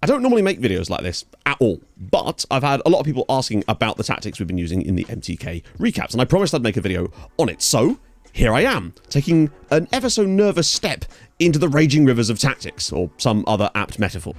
I don't normally make videos like this at all, but I've had a lot of people asking about the tactics we've been using in the MTK recaps, and I promised I'd make a video on it, so here I am, taking an ever so nervous step into the raging rivers of tactics, or some other apt metaphor.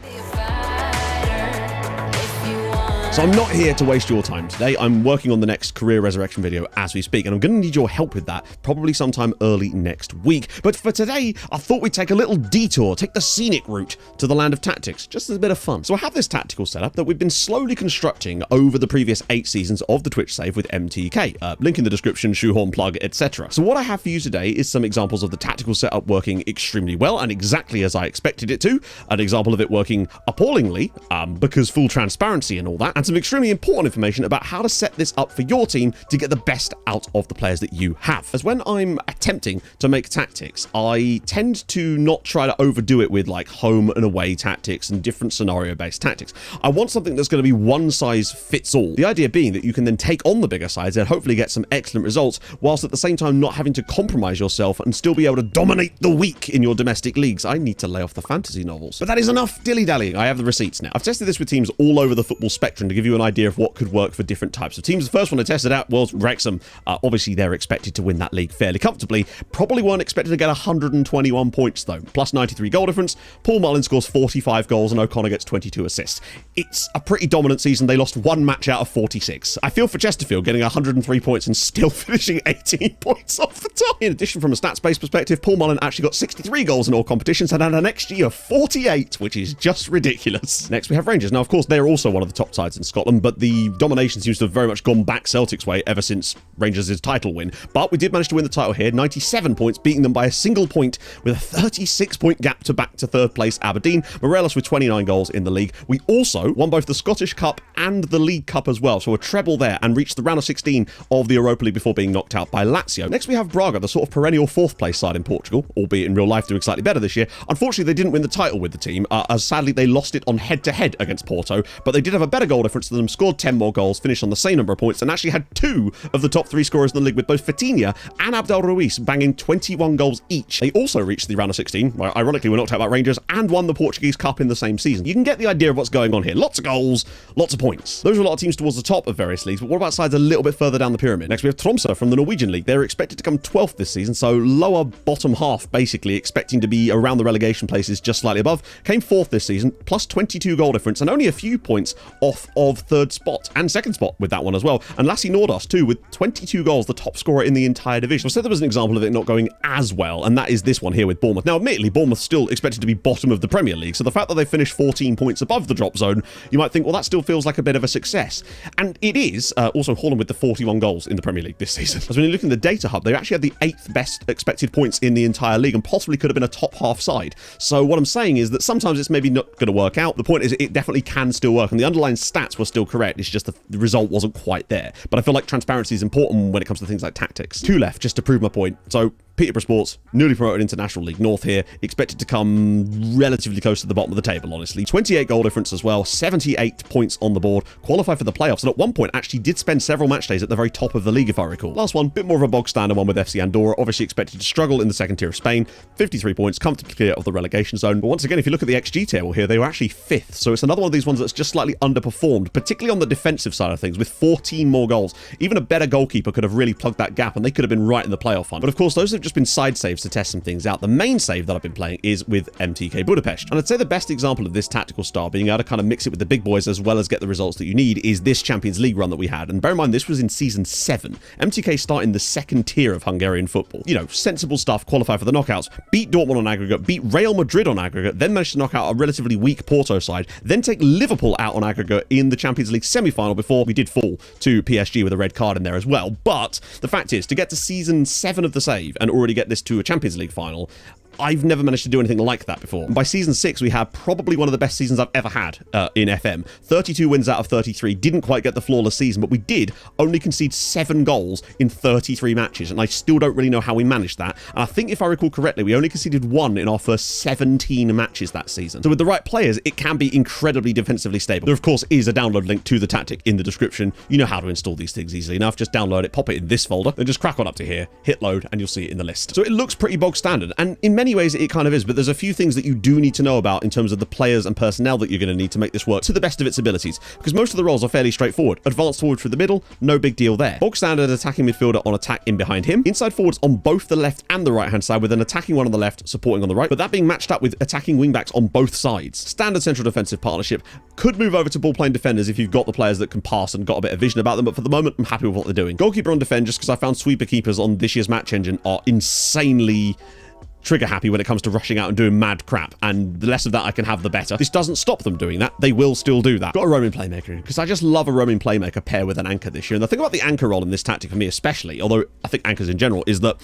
So I'm not here to waste your time today. I'm working on the next career resurrection video as we speak, and I'm going to need your help with that probably sometime early next week. But for today, I thought we'd take a little detour, take the scenic route to the land of tactics, just as a bit of fun. So I have this tactical setup that we've been slowly constructing over the previous 8 seasons of the Twitch save with MTK. Link in the description, shoehorn plug, etc. So what I have for you today is some examples of the tactical setup working extremely well and exactly as I expected it to. An example of it working appallingly, because full transparency and all that, and some extremely important information about how to set this up for your team to get the best out of the players that you have. As when I'm attempting to make tactics, I tend to not try to overdo it with like home and away tactics and different scenario-based tactics. I want something that's going to be one size fits all. The idea being that you can then take on the bigger sides and hopefully get some excellent results, whilst at the same time not having to compromise yourself and still be able to dominate the weak in your domestic leagues. I need to lay off the fantasy novels. But that is enough dilly-dallying. I have the receipts now. I've tested this with teams all over the football spectrum to give you an idea of what could work for different types of teams. The first one I tested out was Wrexham. Obviously, they're expected to win that league fairly comfortably. Probably weren't expected to get 121 points, though. Plus 93 goal difference. Paul Mullin scores 45 goals and O'Connor gets 22 assists. It's a pretty dominant season. They lost 1 match out of 46. I feel for Chesterfield getting 103 points and still finishing 18 points off the top. In addition, from a stats-based perspective, Paul Mullin actually got 63 goals in all competitions and had an XG of 48, which is just ridiculous. Next, we have Rangers. Now, of course, they're also one of the top sides in Scotland, but the domination seems to have very much gone back Celtic's way ever since Rangers' title win. But we did manage to win the title here, 97 points, beating them by a single point with a 36-point gap to back to third place Aberdeen. Morelos with 29 goals in the league. We also won both the Scottish Cup and the League Cup as well, so a treble there, and reached the round of 16 of the Europa League before being knocked out by Lazio. Next we have Braga, the sort of perennial 4th place side in Portugal, albeit in real life doing slightly better this year. Unfortunately, they didn't win the title with the team, as sadly they lost it on head-to-head against Porto, but they did have a better goal difference than them, scored 10 more goals, finished on the same number of points, and actually had 2 of the top 3 scorers in the league, with both Fatinha and Abdel Ruiz banging 21 goals each. They also reached the round of 16, where ironically were knocked out by Rangers, and won the Portuguese Cup in the same season. You can get the idea of what's going on here. Lots of goals, lots of points. Those are a lot of teams towards the top of various leagues, but what about sides a little bit further down the pyramid? Next we have Tromsø from the Norwegian League. They're expected to come 12th this season, so lower bottom half, basically, expecting to be around the relegation places just slightly above. Came 4th this season, plus 22 goal difference, and only a few points off of 3rd spot and 2nd spot with that one as well. And Lassie Nordos too, with 22 goals, the top scorer in the entire division. I said there was an example of it not going as well, and that is this one here with Bournemouth. Now, admittedly, Bournemouth still expected to be bottom of the Premier League, so the fact that they finished 14 points above the drop zone, you might think, well, that still feels like a bit of a success. And it is. Also, Haaland with the 41 goals in the Premier League this season. As when you look in the data hub, they actually had the 8th best expected points in the entire league and possibly could have been a top half side. So what I'm saying is that sometimes it's maybe not going to work out. The point is it definitely can still work, and the underlying stats were still correct. It's just the result wasn't quite there. But I feel like transparency is important when it comes to things like tactics. 2 left, just to prove my point. So Peterborough Sports, newly promoted into National League North here, expected to come relatively close to the bottom of the table, honestly. 28 goal difference as well, 78 points on the board, qualified for the playoffs, and at one point actually did spend several match days at the very top of the league, if I recall. Last one, bit more of a bog standard one with FC Andorra, obviously expected to struggle in the 2nd tier of Spain, 53 points, comfortably clear of the relegation zone. But once again, if you look at the XG table here, they were actually 5th, so it's another one of these ones that's just slightly underperformed, particularly on the defensive side of things, with 14 more goals. Even a better goalkeeper could have really plugged that gap, and they could have been right in the playoff hunt. But of course, those have just been side saves to test some things out. The main save that I've been playing is with MTK Budapest. And I'd say the best example of this tactical style, being able to kind of mix it with the big boys as well as get the results that you need, is this Champions League run that we had. And bear in mind, this was in season 7. MTK starting the 2nd tier of Hungarian football. You know, sensible stuff, qualify for the knockouts, beat Dortmund on aggregate, beat Real Madrid on aggregate, then managed to knock out a relatively weak Porto side, then take Liverpool out on aggregate in the Champions League semi-final before we did fall to PSG with a red card in there as well. But the fact is, to get to season 7 of the save and already get this to a Champions League final, I've never managed to do anything like that before. And by season 6, we had probably one of the best seasons I've ever had in FM. 32 wins out of 33. Didn't quite get the flawless season, but we did only concede 7 goals in 33 matches, and I still don't really know how we managed that. And I think, if I recall correctly, we only conceded 1 in our first 17 matches that season. So with the right players, it can be incredibly defensively stable. There, of course, is a download link to the tactic in the description. You know how to install these things easily enough. Just download it, pop it in this folder, then just crack on up to here, hit load, and you'll see it in the list. So it looks pretty bog standard, and in many many ways it kind of is, but there's a few things that you do need to know about in terms of the players and personnel that you're going to need to make this work to the best of its abilities, because most of the roles are fairly straightforward. Advanced forward through the middle, no big deal there. Bog standard attacking midfielder on attack in behind him. Inside forwards on both the left and the right hand side, with an attacking one on the left, supporting on the right, but that being matched up with attacking wingbacks on both sides. Standard central defensive partnership. Could move over to ball playing defenders if you've got the players that can pass and got a bit of vision about them, but for the moment I'm happy with what they're doing. Goalkeeper on defend, just because I found sweeper keepers on this year's match engine are insanely trigger happy when it comes to rushing out and doing mad crap, and the less of that I can have, the better. This doesn't stop them doing that. They will still do that. Got a roaming playmaker, because I just love a roaming playmaker pair with an anchor this year. And the thing about the anchor role in this tactic for me especially, although I think anchors in general, is that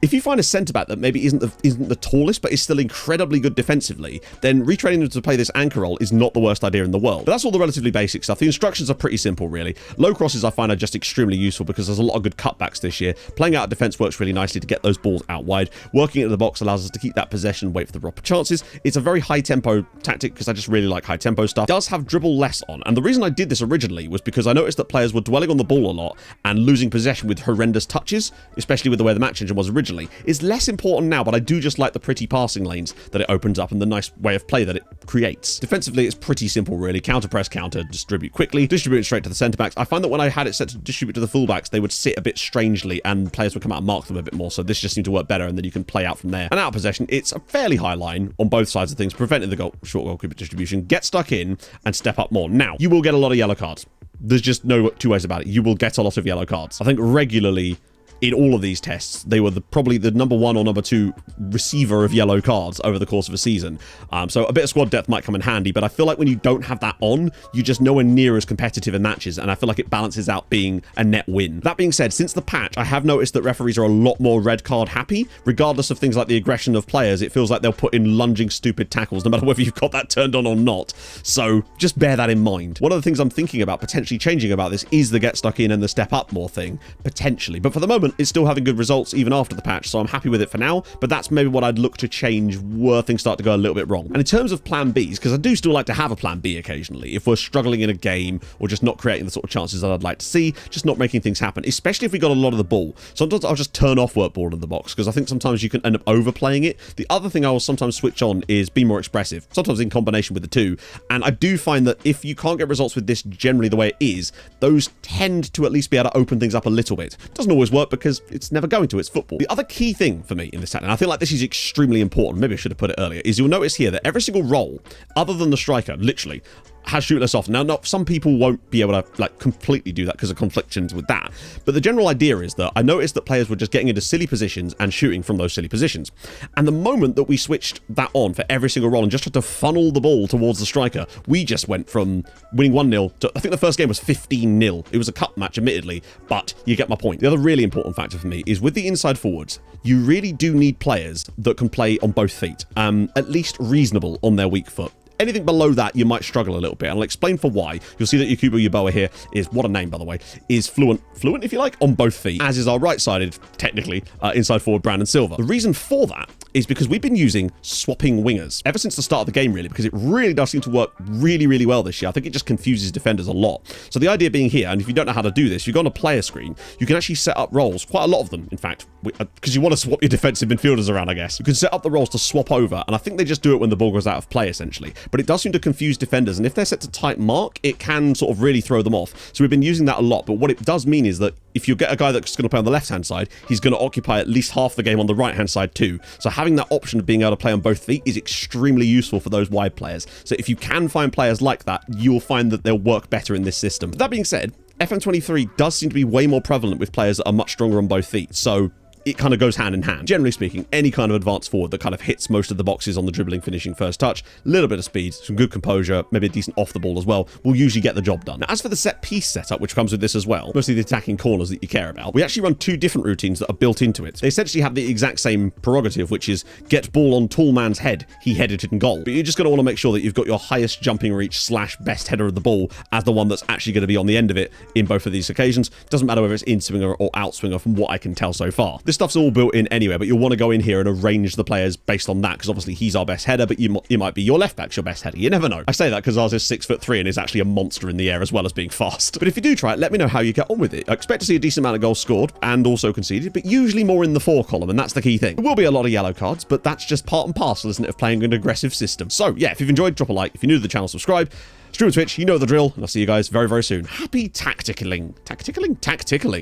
if you find a centre-back that maybe isn't the tallest, but is still incredibly good defensively, then retraining them to play this anchor role is not the worst idea in the world. But that's all the relatively basic stuff. The instructions are pretty simple, really. Low crosses I find are just extremely useful because there's a lot of good cutbacks this year. Playing out of defence works really nicely to get those balls out wide. Working into the box allows us to keep that possession and wait for the proper chances. It's a very high-tempo tactic because I just really like high-tempo stuff. It does have dribble less on, and the reason I did this originally was because I noticed that players were dwelling on the ball a lot and losing possession with horrendous touches, especially with the way the match engine was originally. It's less important now, but I do just like the pretty passing lanes that it opens up and the nice way of play that it creates. Defensively, it's pretty simple, really. Counter press, counter, distribute quickly, distribute straight to the centre backs. I find that when I had it set to distribute to the fullbacks, they would sit a bit strangely and players would come out and mark them a bit more, so this just seemed to work better, and then you can play out from there. And out of possession, it's a fairly high line on both sides of things, preventing the short goalkeeper distribution. Get stuck in and step up more. Now, you will get a lot of yellow cards. There's just no two ways about it. You will get a lot of yellow cards. I think regularly in all of these tests, they were probably the number 1 or number 2 receiver of yellow cards over the course of a season. So a bit of squad depth might come in handy, but I feel like when you don't have that on, you're just nowhere near as competitive in matches, and I feel like it balances out being a net win. That being said, since the patch, I have noticed that referees are a lot more red card happy. Regardless of things like the aggression of players, it feels like they'll put in lunging stupid tackles, no matter whether you've got that turned on or not. So just bear that in mind. One of the things I'm thinking about potentially changing about this is the get stuck in and the step up more thing, potentially. But for the moment, it's still having good results even after the patch, so I'm happy with it for now, but that's maybe what I'd look to change were things start to go a little bit wrong. And in terms of plan Bs, because I do still like to have a plan B occasionally, if we're struggling in a game or just not creating the sort of chances that I'd like to see, just not making things happen, especially if we got a lot of the ball. Sometimes I'll just turn off work ball in the box, because I think sometimes you can end up overplaying it. The other thing I will sometimes switch on is be more expressive, sometimes in combination with the two, and I do find that if you can't get results with this generally the way it is, those tend to at least be able to open things up a little bit. It doesn't always work because it's never going to, it's football. The other key thing for me in this tactic, and I feel like this is extremely important, maybe I should have put it earlier, is you'll notice here that every single role, other than the striker, literally, has shootless off. Now, some people won't be able to like completely do that because of conflictions with that, but the general idea is that I noticed that players were just getting into silly positions and shooting from those silly positions. And the moment that we switched that on for every single role and just tried to funnel the ball towards the striker, we just went from winning 1-0 to, I think the first game was 15-0. It was a cup match, admittedly, but you get my point. The other really important factor for me is with the inside forwards, you really do need players that can play on both feet, at least reasonable on their weak foot. Anything below that, you might struggle a little bit. I'll explain for why. You'll see that Yakubu Yaboa here is, what a name, by the way, is fluent if you like, on both feet, as is our right-sided, technically, inside forward Brandon Silva. The reason for that is because we've been using swapping wingers ever since the start of the game, really, because it really does seem to work really, really well this year. I think it just confuses defenders a lot. So the idea being here, and if you don't know how to do this, you go on a player screen, you can actually set up roles, quite a lot of them, in fact, because you want to swap your defensive midfielders around, I guess. You can set up the roles to swap over, and I think they just do it when the ball goes out of play, essentially. But it does seem to confuse defenders, and if they're set to tight mark, it can sort of really throw them off. So we've been using that a lot, but what it does mean is that if you get a guy that's going to play on the left-hand side, he's going to occupy at least half the game on the right-hand side too. So having that option of being able to play on both feet is extremely useful for those wide players. So if you can find players like that, you'll find that they'll work better in this system. But that being said, FM23 does seem to be way more prevalent with players that are much stronger on both feet. So it kind of goes hand in hand. Generally speaking, any kind of advanced forward that kind of hits most of the boxes on the dribbling, finishing, first touch, a little bit of speed, some good composure, maybe a decent off the ball as well, will usually get the job done. Now, as for the set piece setup, which comes with this as well, mostly the attacking corners that you care about, we actually run two different routines that are built into it. They essentially have the exact same prerogative, which is get ball on tall man's head, he headed it in goal. But you're just going to want to make sure that you've got your highest jumping reach / best header of the ball as the one that's actually going to be on the end of it in both of these occasions. Doesn't matter whether it's in swinger or out swinger from what I can tell so far. This stuff's all built in anyway, but you'll want to go in here and arrange the players based on that, because obviously he's our best header, but you might be your left back's your best header. You never know. I say that because ours is 6'3" and is actually a monster in the air as well as being fast. But if you do try it, let me know how you get on with it. I expect to see a decent amount of goals scored and also conceded, but usually more in the for column, and that's the key thing. There will be a lot of yellow cards, but that's just part and parcel, isn't it, of playing an aggressive system. So yeah, if you've enjoyed, drop a like. If you're new to the channel, subscribe. Stream on Twitch, you know the drill, and I'll see you guys very, very soon. Happy tacticaling. Tacticaling? Tacticaling.